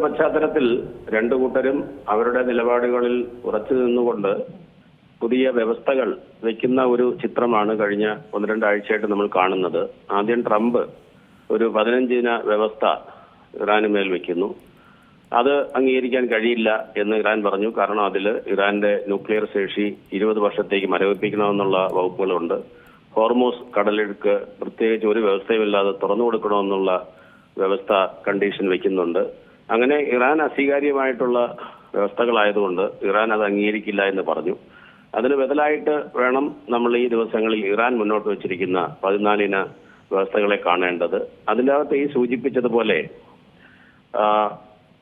പശ്ചാത്തലത്തിൽ രണ്ടു കൂട്ടരും അവരുടെ നിലപാടുകളിൽ ഉറച്ചു നിന്നുകൊണ്ട് പുതിയ വ്യവസ്ഥകൾ വെക്കുന്ന ഒരു ചിത്രമാണ് കഴിഞ്ഞ 1-2 ആഴ്ചയായിട്ട് നമ്മൾ കാണുന്നത്. ആദ്യം ട്രംപ് ഒരു 15-ദിന വ്യവസ്ഥ ഇറാന് മേൽ വെക്കുന്നു. അത് അംഗീകരിക്കാൻ കഴിയില്ല എന്ന് ഇറാൻ പറഞ്ഞു. കാരണം അതിൽ ഇറാന്റെ ന്യൂക്ലിയർ ശേഷി 20 വർഷത്തേക്ക് മരവിപ്പിക്കണമെന്നുള്ള വകുപ്പുകളുണ്ട്. ഹോർമോസ് കടലിടുക്ക് പ്രത്യേകിച്ച് ഒരു വ്യവസ്ഥയുമില്ലാതെ തുറന്നു കൊടുക്കണമെന്നുള്ള വ്യവസ്ഥ കണ്ടീഷൻ വെക്കുന്നുണ്ട്. അങ്ങനെ ഇറാൻ അസ്വീകാര്യമായിട്ടുള്ള വ്യവസ്ഥകളായതുകൊണ്ട് ഇറാൻ അത് അംഗീകരിക്കില്ല എന്ന് പറഞ്ഞു. അതിന് ബദലായിട്ട് വേണം നമ്മൾ ഈ ദിവസങ്ങളിൽ ഇറാൻ മുന്നോട്ട് വെച്ചിരിക്കുന്ന 14-ഇന വ്യവസ്ഥകളെ കാണേണ്ടത്. അതിനകത്ത് ഈ സൂചിപ്പിച്ചതുപോലെ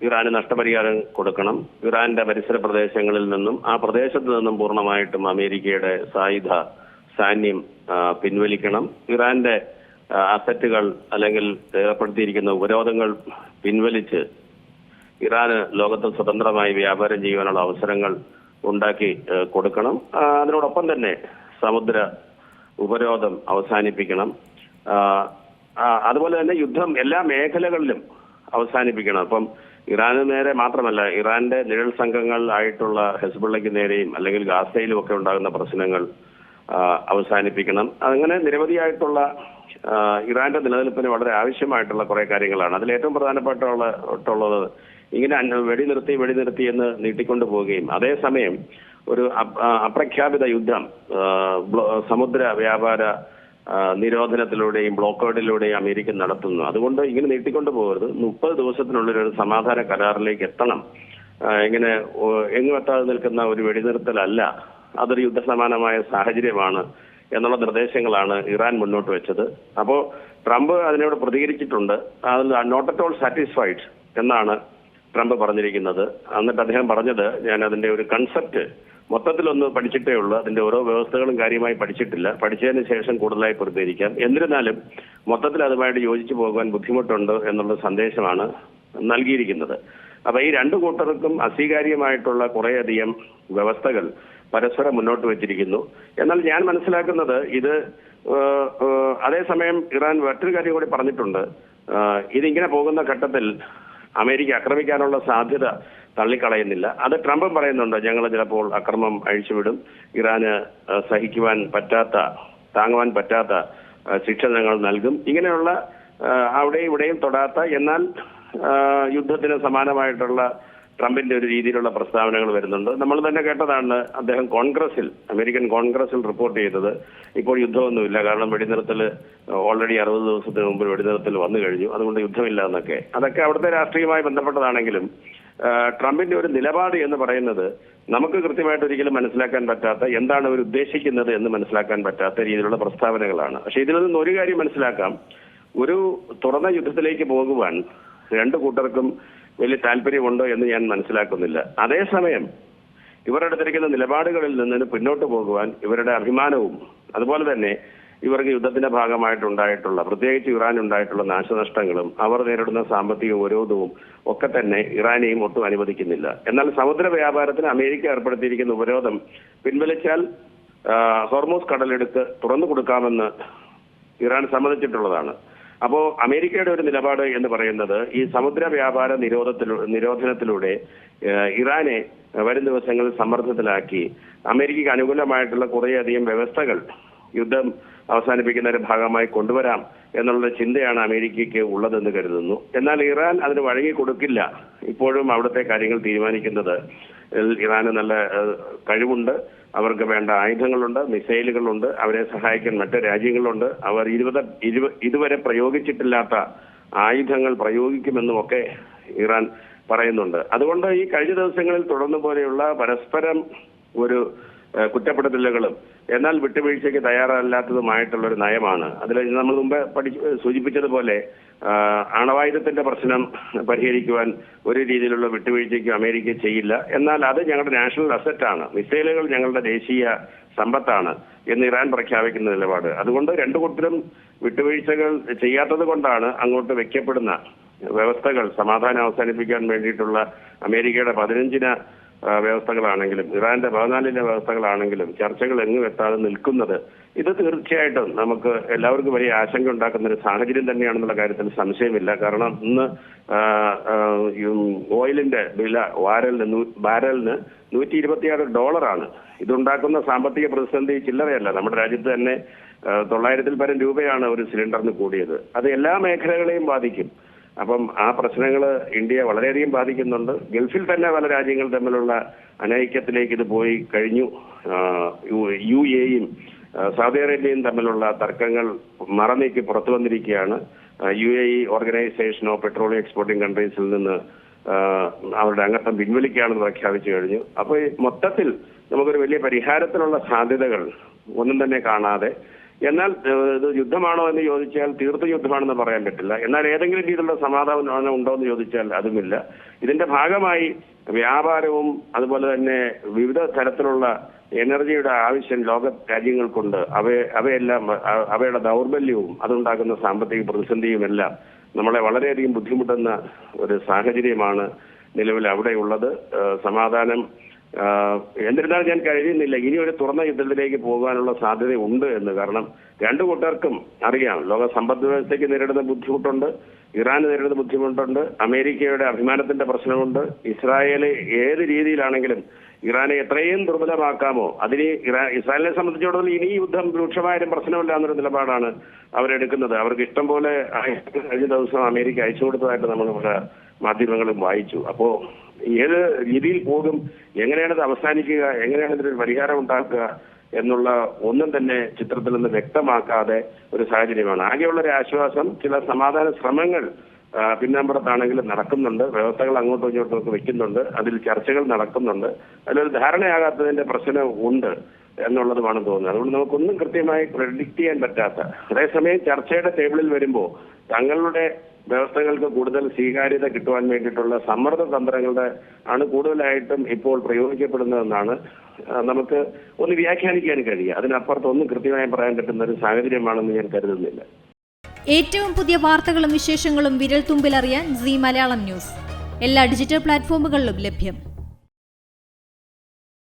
ഇറാന് നഷ്ടപരിഹാരം കൊടുക്കണം. ഇറാന്റെ പരിസര പ്രദേശങ്ങളിൽ നിന്നും ആ പ്രദേശത്ത് നിന്നും പൂർണ്ണമായിട്ടും അമേരിക്കയുടെ സായുധ സാന്നിധ്യം പിൻവലിക്കണം. ഇറാന്റെ അസറ്റുകൾ അല്ലെങ്കിൽ ഏർപ്പെടുത്തിയിരിക്കുന്ന ഉപരോധങ്ങൾ പിൻവലിച്ച് ഇറാന് ലോകത്ത് സ്വതന്ത്രമായി വ്യാപാരം ചെയ്യാനുള്ള അവസരങ്ങൾ ഉണ്ടാക്കി കൊടുക്കണം. അതിനോടൊപ്പം തന്നെ സമുദ്ര ഉപരോധം അവസാനിപ്പിക്കണം. അതുപോലെ തന്നെ യുദ്ധം എല്ലാ മേഖലകളിലും അവസാനിപ്പിക്കണം. അപ്പം ഇറാന് നേരെ മാത്രമല്ല, ഇറാന്റെ നിഴൽ സംഘങ്ങൾ ആയിട്ടുള്ള ഹെസ്ബുള്ളയ്ക്ക് നേരെയും അല്ലെങ്കിൽ ഗാസയിലും ഒക്കെ ഉണ്ടാകുന്ന പ്രശ്നങ്ങൾ അവസാനിപ്പിക്കണം. അങ്ങനെ നിരവധിയായിട്ടുള്ള ഇറാന്റെ നിലനിൽപ്പിന് വളരെ ആവശ്യമായിട്ടുള്ള കുറെ കാര്യങ്ങളാണ്. അതിൽ ഏറ്റവും പ്രധാനപ്പെട്ടുള്ളത് ഇങ്ങനെ വെടിനിർത്തി എന്ന് നീട്ടിക്കൊണ്ടു പോവുകയും അതേസമയം ഒരു അപ്രഖ്യാപിത യുദ്ധം സമുദ്ര വ്യാപാര നിരോധനത്തിലൂടെയും ബ്ലോക്കേഡിലൂടെയും അമേരിക്ക നടത്തുന്നു. അതുകൊണ്ട് ഇങ്ങനെ നീട്ടിക്കൊണ്ടു പോകരുത്. 30 ദിവസത്തിനുള്ളിൽ ഒരു സമാധാന കരാറിലേക്ക് എത്തണം. ഇങ്ങനെ എങ്ങും എത്താതെ നിൽക്കുന്ന ഒരു വെടിനിർത്തലല്ല, അതൊരു യുദ്ധസമാനമായ സാഹചര്യമാണ് എന്നുള്ള നിർദ്ദേശങ്ങളാണ് ഇറാൻ മുന്നോട്ട് വെച്ചത്. അപ്പോൾ ട്രംപ് അതിനോട് പ്രതികരിച്ചിട്ടുണ്ട്. അതിൽ നോട്ട് അറ്റ് ഓൾ സാറ്റിസ്ഫൈഡ് എന്നാണ് ട്രംപ് പറഞ്ഞിരിക്കുന്നത്. എന്നിട്ട് അദ്ദേഹം പറഞ്ഞത്, ഞാൻ അതിന്റെ ഒരു കൺസെപ്റ്റ് മൊത്തത്തിലൊന്ന് പഠിച്ചിട്ടേ ഉള്ളൂ, അതിന്റെ ഓരോ വ്യവസ്ഥകളും കാര്യമായി പഠിച്ചിട്ടില്ല, പഠിച്ചതിന് ശേഷം കൂടുതലായി പ്രതികരിക്കാം, എന്നിരുന്നാലും മൊത്തത്തിൽ അതുമായിട്ട് യോജിച്ചു പോകാൻ ബുദ്ധിമുട്ടുണ്ട് എന്നുള്ള സന്ദേശമാണ് നൽകിയിരിക്കുന്നത്. അപ്പൊ ഈ രണ്ടു കൂട്ടർക്കും അസ്വീകാര്യമായിട്ടുള്ള കുറേയധികം വ്യവസ്ഥകൾ പരസ്പരം മുന്നോട്ട് വെച്ചിരിക്കുന്നു. എന്നാൽ ഞാൻ മനസ്സിലാക്കുന്നത് ഇത് അതേസമയം ഇറാൻ മറ്റൊരു കാര്യം കൂടി പറഞ്ഞിട്ടുണ്ട്. ഇതിങ്ങനെ പോകുന്ന ഘട്ടത്തിൽ അമേരിക്ക ആക്രമിക്കാനുള്ള സാധ്യത തള്ളിക്കളയുന്നില്ല. അത് ട്രംപും പറയുന്നുണ്ട്, ഞങ്ങൾ ചിലപ്പോൾ അക്രമം അഴിച്ചുവിടും, ഇറാന് താങ്ങുവാൻ പറ്റാത്ത ശിക്ഷ ഞങ്ങൾ നൽകും. ഇങ്ങനെയുള്ള അവിടെയും ഇവിടെയും തൊടാത്ത എന്നാൽ യുദ്ധത്തിന് സമാനമായിട്ടുള്ള ട്രംപിന്റെ ഒരു രീതിയിലുള്ള പ്രസ്താവനകൾ വരുന്നുണ്ട്. നമ്മൾ തന്നെ കേട്ടതാണ്, അദ്ദേഹം അമേരിക്കൻ കോൺഗ്രസിൽ റിപ്പോർട്ട് ചെയ്തത് ഇപ്പോൾ യുദ്ധമൊന്നുമില്ല, കാരണം വെടിനിർത്തൽ ഓൾറെഡി 60 ദിവസത്തിന് മുമ്പ് വെടിനിർത്തൽ വന്നു കഴിഞ്ഞു, അതുകൊണ്ട് യുദ്ധമില്ല എന്നൊക്കെ. അതൊക്കെ അവിടുത്തെ രാഷ്ട്രീയവുമായി ബന്ധപ്പെട്ടതാണെങ്കിലും ട്രംപിന്റെ ഒരു നിലപാട് എന്ന് പറയുന്നത് നമുക്ക് കൃത്യമായിട്ട് ഒരിക്കലും മനസ്സിലാക്കാൻ പറ്റാത്ത, എന്താണ് അവർ ഉദ്ദേശിക്കുന്നത് എന്ന് മനസ്സിലാക്കാൻ പറ്റാത്ത രീതിയിലുള്ള പ്രസ്താവനകളാണ്. പക്ഷെ ഇതിൽ നിന്ന് ഒരു കാര്യം മനസ്സിലാക്കാം, ഒരു തുറന്ന യുദ്ധത്തിലേക്ക് പോകുവാൻ രണ്ടു കൂട്ടർക്കും വലിയ താല്പര്യമുണ്ടോ എന്ന് ഞാൻ മനസ്സിലാക്കുന്നില്ല. അതേസമയം ഇവർ എടുത്തിരിക്കുന്ന നിലപാടുകളിൽ നിന്ന് പിന്നോട്ട് പോകുവാൻ ഇവരുടെ അഭിമാനവും അതുപോലെ തന്നെ ഇവർക്ക് യുദ്ധത്തിന്റെ ഭാഗമായിട്ടുണ്ടായിട്ടുള്ള, പ്രത്യേകിച്ച് ഇറാൻ ഉണ്ടായിട്ടുള്ള നാശനഷ്ടങ്ങളും അവർ നേരിടുന്ന സാമ്പത്തിക ഉപരോധവും ഒക്കെ തന്നെ ഇറാനെയും ഒട്ടും അനുവദിക്കുന്നില്ല. എന്നാൽ സമുദ്ര വ്യാപാരത്തിന് അമേരിക്ക ഏർപ്പെടുത്തിയിരിക്കുന്ന ഉപരോധം പിൻവലിച്ചാൽ ഹോർമോസ് കടലെടുത്ത് തുറന്നു കൊടുക്കാമെന്ന് ഇറാൻ സമ്മതിച്ചിട്ടുള്ളതാണ്. അപ്പോ അമേരിക്കയുടെ ഒരു നിലപാട് എന്ന് പറയുന്നത് ഈ സമുദ്ര വ്യാപാര നിരോധനത്തിലൂടെ ഇറാനെ വരും ദിവസങ്ങളിൽ സമ്മർദ്ദത്തിലാക്കി അമേരിക്കയ്ക്ക് അനുകൂലമായിട്ടുള്ള കുറേയധികം വ്യവസ്ഥകൾ യുദ്ധം അവസാനിപ്പിക്കുന്നതിന്റെ ഭാഗമായി കൊണ്ടുവരാം എന്നുള്ള ചിന്തയാണ് അമേരിക്കയ്ക്ക് ഉള്ളതെന്ന് കരുതുന്നു. എന്നാൽ ഇറാൻ അതിന് വഴങ്ങി കൊടുക്കില്ല. ഇപ്പോഴും അവിടുത്തെ കാര്യങ്ങൾ തീരുമാനിക്കുന്നത് ഇറാന് നല്ല കഴിവുണ്ട്, അവർക്ക് വേണ്ട ആയുധങ്ങളുണ്ട്, മിസൈലുകളുണ്ട്, അവരെ സഹായിക്കാൻ മറ്റ് രാജ്യങ്ങളുണ്ട്, അവർ ഇതുവരെ പ്രയോഗിച്ചിട്ടില്ലാത്ത ആയുധങ്ങൾ പ്രയോഗിക്കുമെന്നുമൊക്കെ ഇറാൻ പറയുന്നുണ്ട്. അതുകൊണ്ട് ഈ കഴിഞ്ഞ ദിവസങ്ങളിൽ തുടർന്നു പോലെയുള്ള പരസ്പരം ഒരു കുറ്റപ്പെടുത്തലുകളും എന്നാൽ വിട്ടുവീഴ്ചയ്ക്ക് തയ്യാറല്ലാത്തതുമായിട്ടുള്ള ഒരു നയമാണ്. അതിൽ നമ്മൾ മുമ്പ് സൂചിപ്പിച്ചതുപോലെ ആണവായുധത്തിന്റെ പ്രശ്നം പരിഹരിക്കുവാൻ ഒരു രീതിയിലുള്ള വിട്ടുവീഴ്ചയ്ക്കും അമേരിക്ക ചെയ്യില്ല. എന്നാൽ അത് ഞങ്ങളുടെ നാഷണൽ അസറ്റാണ്, മിസൈലുകൾ ഞങ്ങളുടെ ദേശീയ സമ്പത്താണ് എന്ന് ഇറാൻ പ്രഖ്യാപിക്കുന്ന നിലപാട്. അതുകൊണ്ട് രണ്ടു കൂട്ടരും വിട്ടുവീഴ്ചകൾ ചെയ്യാത്തത് കൊണ്ടാണ് അങ്ങോട്ട് വെക്കപ്പെടുന്ന വ്യവസ്ഥകൾ സമാധാനം അവസാനിപ്പിക്കാൻ വേണ്ടിയിട്ടുള്ള അമേരിക്കയുടെ 15-ദിന വ്യവസ്ഥകളാണെങ്കിലും ഇറാന്റെ 14 വ്യവസ്ഥകളാണെങ്കിലും ചർച്ചകൾ എങ്ങും എത്താതെ നിൽക്കുന്നത് ഇത് തീർച്ചയായിട്ടും നമുക്ക് എല്ലാവർക്കും വലിയ ആശങ്ക ഉണ്ടാക്കുന്ന ഒരു സാഹചര്യം തന്നെയാണെന്നുള്ള കാര്യത്തിൽ സംശയമില്ല. കാരണം ഇന്ന് ഓയിലിന്റെ വില ബാരലിന് $126. ഇതുണ്ടാക്കുന്ന സാമ്പത്തിക പ്രതിസന്ധി ചില്ലറയല്ല. നമ്മുടെ രാജ്യത്ത് തന്നെ 900-ൽ പരം രൂപയാണ് ഒരു സിലിണ്ടറിന് കൂടിയത്. അത് എല്ലാ മേഖലകളെയും ബാധിക്കും. അപ്പം ആ പ്രശ്നങ്ങൾ ഇന്ത്യയെ വളരെയധികം ബാധിക്കുന്നുണ്ട്. ഗൾഫിൽ തന്നെ പല രാജ്യങ്ങൾ തമ്മിലുള്ള അനൈക്യത്തിലേക്ക് ഇത് പോയി കഴിഞ്ഞു. UAEയും സൗദി അറേബ്യയും തമ്മിലുള്ള തർക്കങ്ങൾ മറനീക്കി പുറത്തു വന്നിരിക്കുകയാണ്. UAE organisation of petroleum exporting കൺട്രീസിൽ നിന്ന് അവരുടെ അംഗത്വം പിൻവലിക്കുകയാണെന്ന് പ്രഖ്യാപിച്ചു കഴിഞ്ഞു. അപ്പോൾ മൊത്തത്തിൽ നമുക്കൊരു വലിയ പരിഹാരത്തിനുള്ള സാധ്യതകൾ ഒന്നും തന്നെ കാണാതെ, എന്നാൽ ഇത് യുദ്ധമാണോ എന്ന് ചോദിച്ചാൽ തീർത്തും യുദ്ധമാണെന്ന് പറയാൻ പറ്റില്ല. എന്നാൽ ഏതെങ്കിലും രീതിയിലുള്ള സമാധാനം ഉണ്ടോ എന്ന് ചോദിച്ചാൽ അതുമില്ല. ഇതിന്റെ ഭാഗമായി വ്യാപാരവും അതുപോലെ തന്നെ വിവിധ തരത്തിലുള്ള എനർജിയുടെ ആവശ്യം ലോക രാജ്യങ്ങൾക്കുണ്ട്. അവയെല്ലാം അവയുടെ ദൗർബല്യവും അതുണ്ടാക്കുന്ന സാമ്പത്തിക പ്രതിസന്ധിയുമെല്ലാം നമ്മളെ വളരെയധികം ബുദ്ധിമുട്ടുന്ന ഒരു സാഹചര്യമാണ് നിലവിൽ അവിടെയുള്ളത്. സമാധാനം എന്നിരുന്നാലും ഞാൻ കഴിയുന്നില്ല ഇനി ഒരു തുറന്ന യുദ്ധത്തിലേക്ക് പോകാനുള്ള സാധ്യത ഉണ്ട് എന്ന്. കാരണം രണ്ടു കൂട്ടർക്കും അറിയാം ലോക സമ്പദ് വ്യവസ്ഥയ്ക്ക് നേരിടുന്ന ബുദ്ധിമുട്ടുണ്ട്, ഇറാന് നേരിടുന്ന ബുദ്ധിമുട്ടുണ്ട്, അമേരിക്കയുടെ അഭിമാനത്തിന്റെ പ്രശ്നമുണ്ട്. ഇസ്രായേൽ ഏത് രീതിയിലാണെങ്കിലും ഇറാനെ എത്രയും ദുർബലമാക്കാമോ അതിന് ഇസ്രായേലിനെ സംബന്ധിച്ചിടത്തോളം ഇനി യുദ്ധം രൂക്ഷമായാലും പ്രശ്നമില്ല എന്നൊരു നിലപാടാണ് അവരെടുക്കുന്നത്. അവർക്ക് ഇഷ്ടം പോലെ കഴിഞ്ഞ ദിവസം അമേരിക്ക അയച്ചു കൊടുത്തതായിട്ട് നമ്മൾ നമ്മുടെ മാധ്യമങ്ങളും വായിച്ചു. അപ്പോ ഏത് രീതിയിൽ പോകും, എങ്ങനെയാണിത് അവസാനിക്കുക, എങ്ങനെയാണ് ഇതിനൊരു പരിഹാരം ഉണ്ടാക്കുക എന്നുള്ള ഒന്നും തന്നെ ചിത്രത്തിൽ നിന്ന് വ്യക്തമാക്കാതെ ഒരു സാഹചര്യമാണ്. ആകെയുള്ള ഒരു ആശ്വാസം ചില സമാധാന ശ്രമങ്ങൾ പിന്നാമ്പുറത്താണെങ്കിലും നടക്കുന്നുണ്ട്. വ്യവസ്ഥകൾ അങ്ങോട്ടും ഇങ്ങോട്ടും ഒക്കെ വെക്കുന്നുണ്ട്. അതിൽ ചർച്ചകൾ നടക്കുന്നുണ്ട്. അതിലൊരു ധാരണയാകാത്തതിന്റെ പ്രശ്നം ഉണ്ട് എന്നുള്ളതുമാണ് തോന്നുന്നത്. അതുകൊണ്ട് നമുക്കൊന്നും കൃത്യമായി പ്രെഡിക്റ്റ് ചെയ്യാൻ പറ്റാത്ത, അതേസമയം ചർച്ചയുടെ ടേബിളിൽ വരുമ്പോൾ തങ്ങളുടെ വ്യവസ്ഥകൾക്ക് കൂടുതൽ സ്വീകാര്യത കിട്ടുവാൻ വേണ്ടിയിട്ടുള്ള സമ്മർദ്ദ തന്ത്രങ്ങളുടെ ആണ് കൂടുതലായിട്ടും ഇപ്പോൾ പ്രയോഗിക്കപ്പെടുന്നതെന്നാണ് നമുക്ക് ഒന്ന് വ്യാഖ്യാനിക്കാൻ കഴിയുക. അതിനപ്പുറത്ത് ഒന്നും കൃത്യമായി പറയാൻ പറ്റുന്ന ഒരു സാഹചര്യമാണെന്ന് ഞാൻ കരുതുന്നില്ല. ഏറ്റവും പുതിയ വാർത്തകളും വിശേഷങ്ങളും വിരൽ തുമ്പിലറിയാൻ സീ മലയാളം ന്യൂസ് എല്ലാ ഡിജിറ്റൽ പ്ലാറ്റ്ഫോമുകളിലും ലഭ്യം.